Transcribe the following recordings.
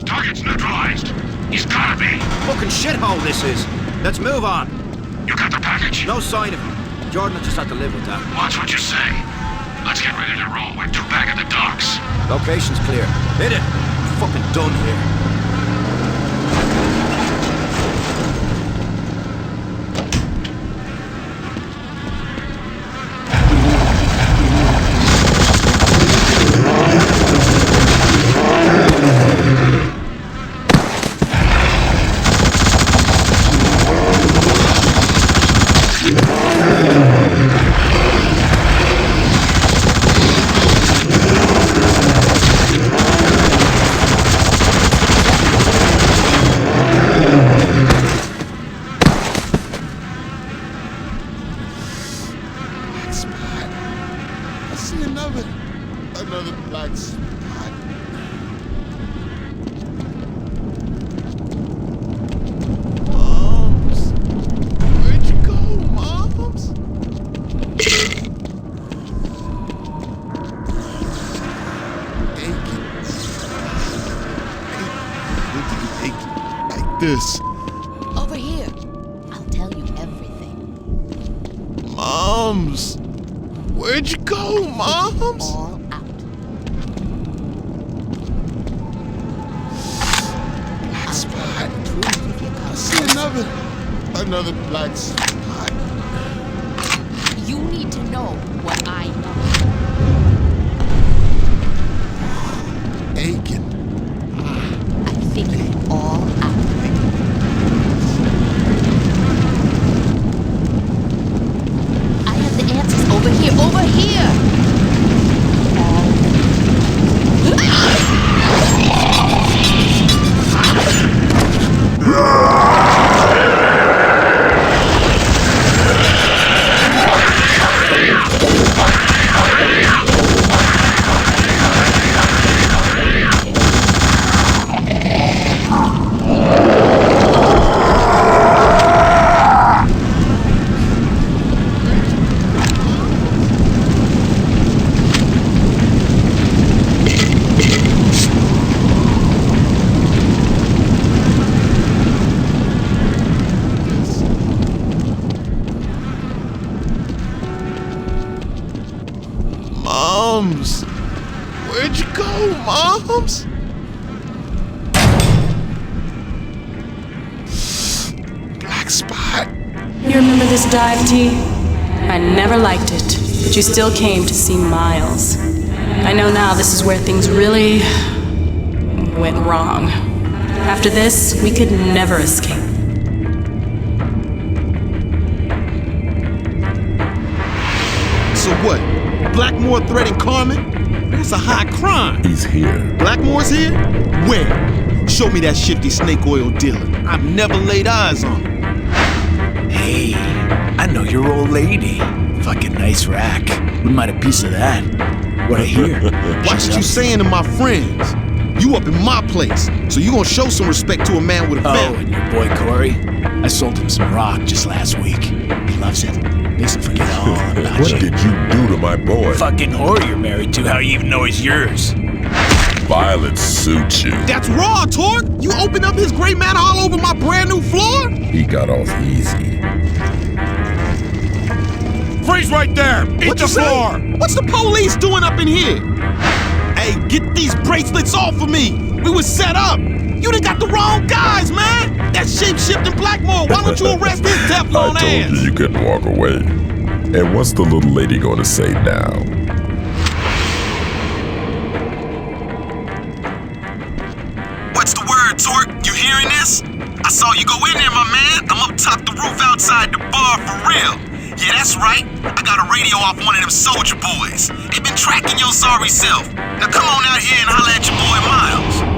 Target's neutralized. He's gotta be. Fucking shithole this is. Let's move on. You got the package? No sign of him. Jordan will just have to live with that. Watch what you say. Let's get ready to roll. We're due back at the docks. Location's clear. Hit it. I'm fucking done here. Another black spot. Moms, where'd you go, Moms? Aching. When did it ache like this? Over here. I'll tell you everything. Moms, where'd you go, Moms? All out. Black spot. I see another black spot. You need to know what I know. Aiken. I figured it all out. I have the answers over here, over here! Moms, where'd you go, Moms? Black spot. You remember this dive, T? I never liked it, but you still came to see Miles. I know now this is where things really went wrong. After this, we could never escape. So what? Blackmore threatened Carmen? That's a high crime. He's here. Blackmore's here? Where? Show me that shifty snake oil dealer. I've never laid eyes on him. Hey, I know your old lady. Fucking nice rack. Wouldn't mind a piece of that. What I hear. Watch what you saying to my friends. You up in my place, so you gonna show some respect to a man with a Oh, family. and your boy Corey? I sold him some rock just last week. He loves it. Makes him forget all about What you. did you do to my boy? Fucking whore you're married to, how you even know it's yours? Violence suits you. That's raw, Torque! You opened up his gray matter all over my brand new floor? He got off easy. Freeze right there! Eat What the you say? floor! What's the police doing up in here? Hey, get these bracelets off of me! We was set up! You done got the wrong guys, man! That shape-shifting Blackmore, why don't you arrest his I Teflon told ass? you you couldn't walk away. And what's the little lady gonna say now? What's the word, Torque? You hearing this? I saw you go in there, my man. I'm up top the roof outside the bar for real. Yeah, that's right. I got a radio off one of them soldier boys. They been tracking your sorry self. Now come on out here and holler at your boy Miles.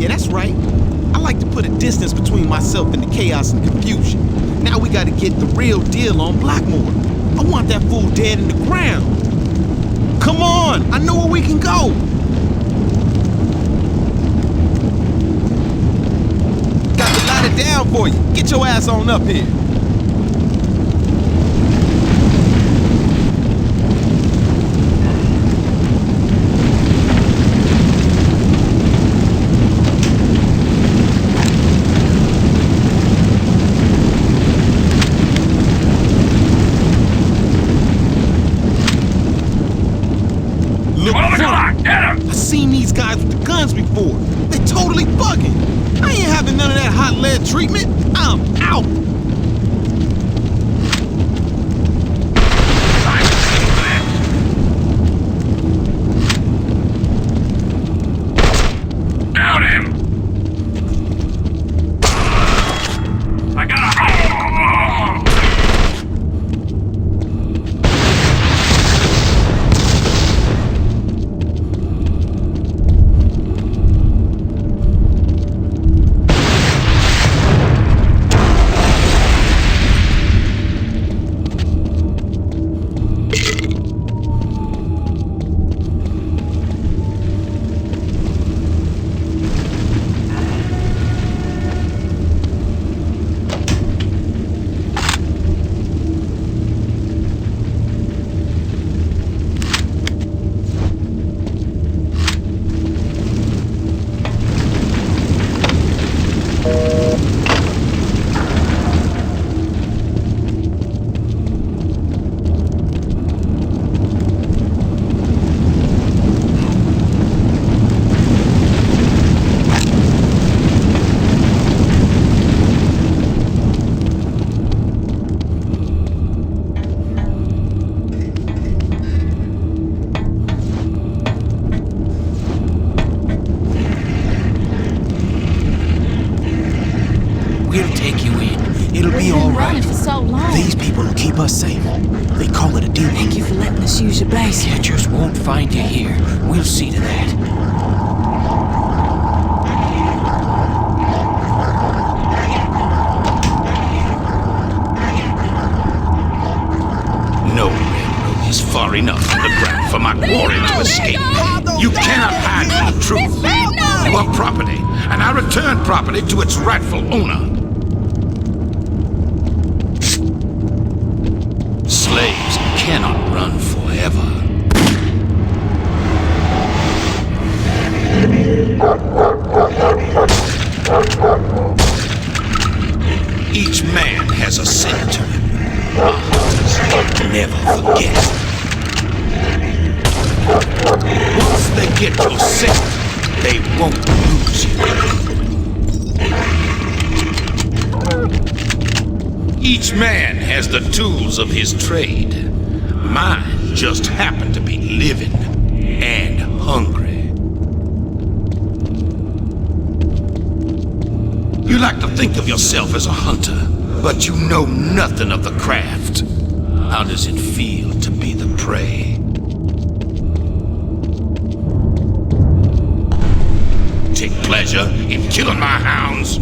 Yeah, that's right. I like to put a distance between myself and the chaos and confusion. Now we gotta get the real deal on Blackmore. I want that fool dead in the ground. Come on, I know where we can go. Got to light it down for you. Get your ass on up here. I've seen these guys with the guns before. They totally bugging. I ain't having none of that hot lead treatment. I'm out. Down him! I got a... We'll take you in. It'll be all right. For so long. These people will keep us safe. They call it a deal. Thank you for letting us use your base. They just won't find you here. We'll see to that. No railroad is far enough from the ground for my quarry to escape. You cannot hide from the truth. You are property, and I return property to its rightful owner. Slaves cannot run forever. Each man has a sin to him. never forget. Once they get your scent, they won't lose you. Each man has the tools of his trade. Mine just happen to be living and hungry. You like to think of yourself as a hunter, but you know nothing of the craft. How does it feel to be the prey? Take pleasure in killing my hounds?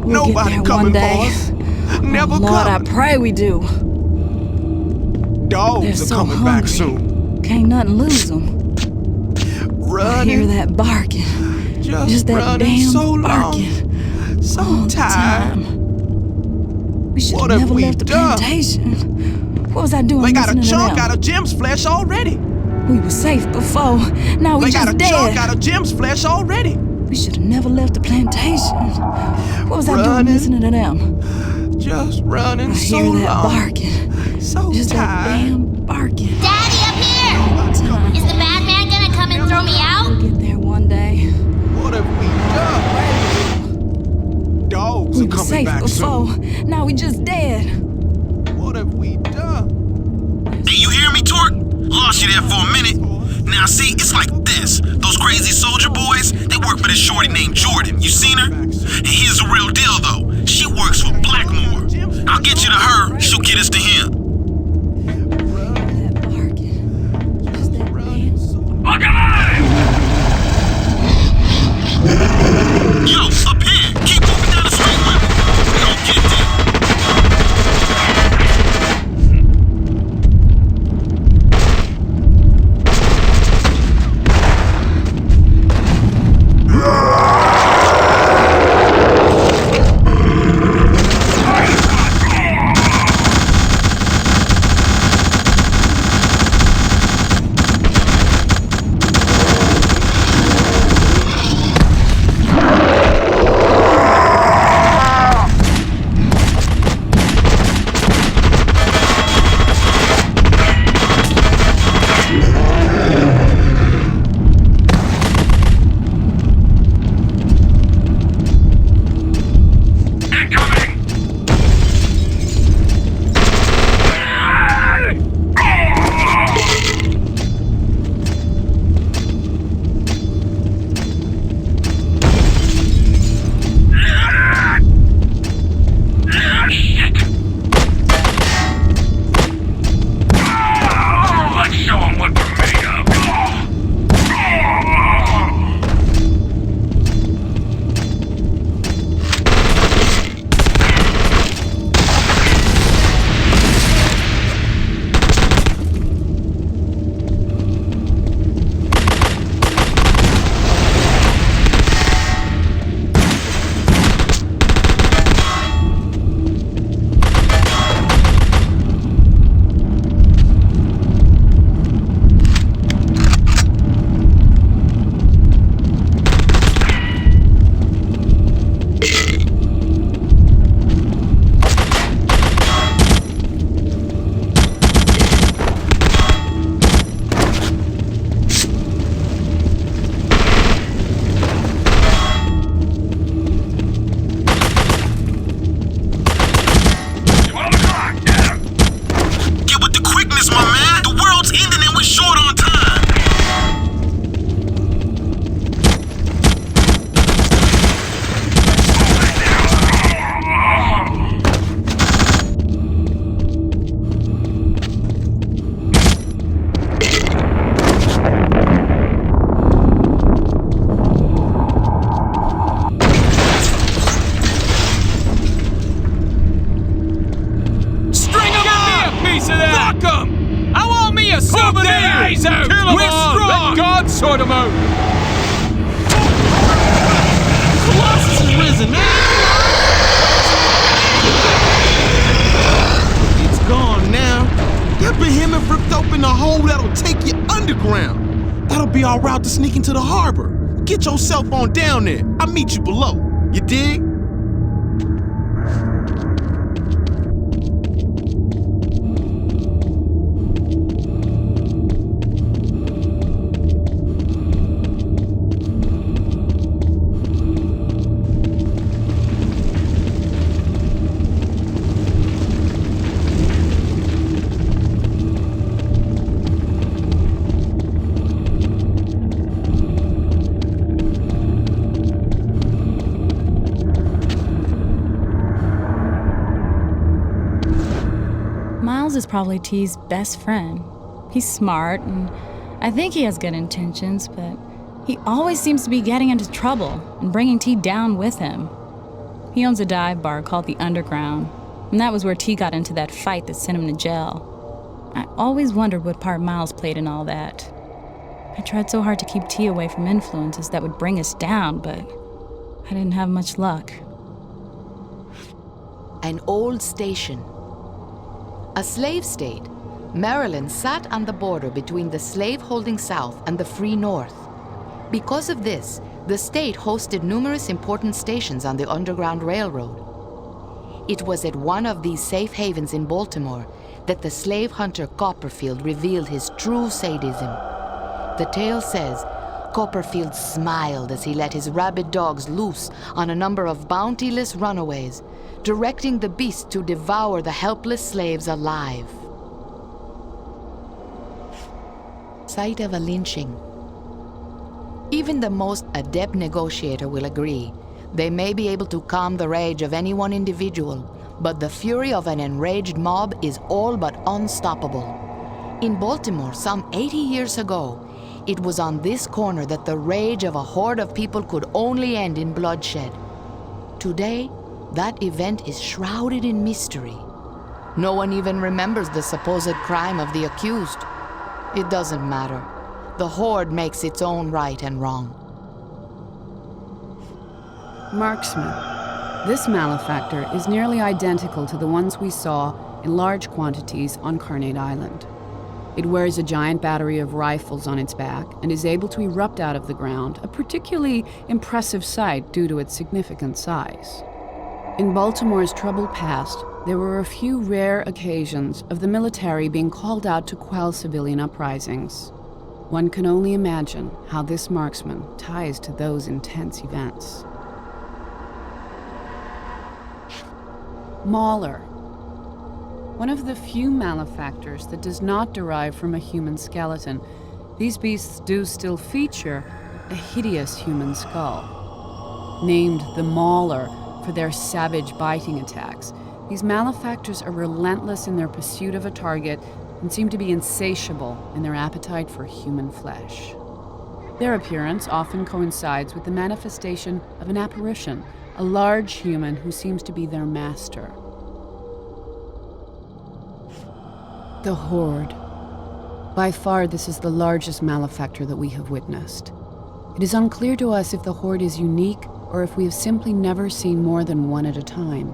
Nobody coming, boss. Never Lord, I coming. pray we do. Dogs They're are so coming hungry. back soon. Can't nothing lose them. I hear Running, that barking. Just that running damn so long, barking. so All the tired. time. We should What have have never we left the done? plantation. What was I doing They got a listening to chunk them? out of Jim's flesh already. We were safe before. Now we They got just a chunk dead. out of Jim's flesh already. We should have never left the plantation. What was I doing Running, listening to them? Just running I so hear that long, barking. so Just that tired. damn barking. Daddy, up here! Is the bad man gonna come and throw me out? We'll get there one day. What have we done? Dogs We are were coming safe back before. soon. Now we just dead. What have we done? Hey, you hear me, Torque? Lost you there for a minute. Now, see, it's like this. Those crazy soldier boys, they work for this shorty named Jordan. You seen her? And here's the real deal, though. She works for Blackmore. I'll get you to her. She'll get us to him. That barking. Just that damn. Yo, up here. Keep moving down the street with me. We don't get there. route to sneak into the harbor. Get yourself on down there. I'll meet you below. You dig? Miles is probably T's best friend. He's smart, and I think he has good intentions, but he always seems to be getting into trouble and bringing T down with him. He owns a dive bar called the Underground, and that was where T got into that fight that sent him to jail. I always wondered what part Miles played in all that. I tried so hard to keep T away from influences that would bring us down, but I didn't have much luck. An old station. A slave state, Maryland sat on the border between the slave-holding South and the free North. Because of this, the state hosted numerous important stations on the Underground Railroad. It was at one of these safe havens in Baltimore that the slave hunter Copperfield revealed his true sadism. The tale says, Copperfield smiled as he let his rabid dogs loose on a number of bountiless runaways, directing the beasts to devour the helpless slaves alive. Site of a lynching. Even the most adept negotiator will agree, they may be able to calm the rage of any one individual, but the fury of an enraged mob is all but unstoppable. In Baltimore, some 80 years ago, it was on this corner that the rage of a horde of people could only end in bloodshed. Today, that event is shrouded in mystery. No one even remembers the supposed crime of the accused. It doesn't matter. The horde makes its own right and wrong. Marksman. This malefactor is nearly identical to the ones we saw in large quantities on Carnate Island. It wears a giant battery of rifles on its back and is able to erupt out of the ground, a particularly impressive sight due to its significant size. In Baltimore's troubled past, there were a few rare occasions of the military being called out to quell civilian uprisings. One can only imagine how this marksman ties to those intense events. Mauler. One of the few malefactors that does not derive from a human skeleton, these beasts do still feature a hideous human skull. Named the Mauler for their savage biting attacks, these malefactors are relentless in their pursuit of a target and seem to be insatiable in their appetite for human flesh. Their appearance often coincides with the manifestation of an apparition, a large human who seems to be their master. The Horde. By far, this is the largest malefactor that we have witnessed. It is unclear to us if the Horde is unique or if we have simply never seen more than one at a time.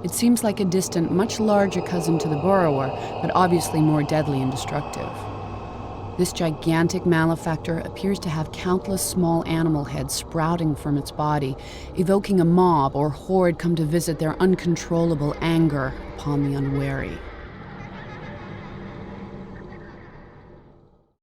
It seems like a distant, much larger cousin to the Borrower, but obviously more deadly and destructive. This gigantic malefactor appears to have countless small animal heads sprouting from its body, evoking a mob or horde come to visit their uncontrollable anger upon the unwary.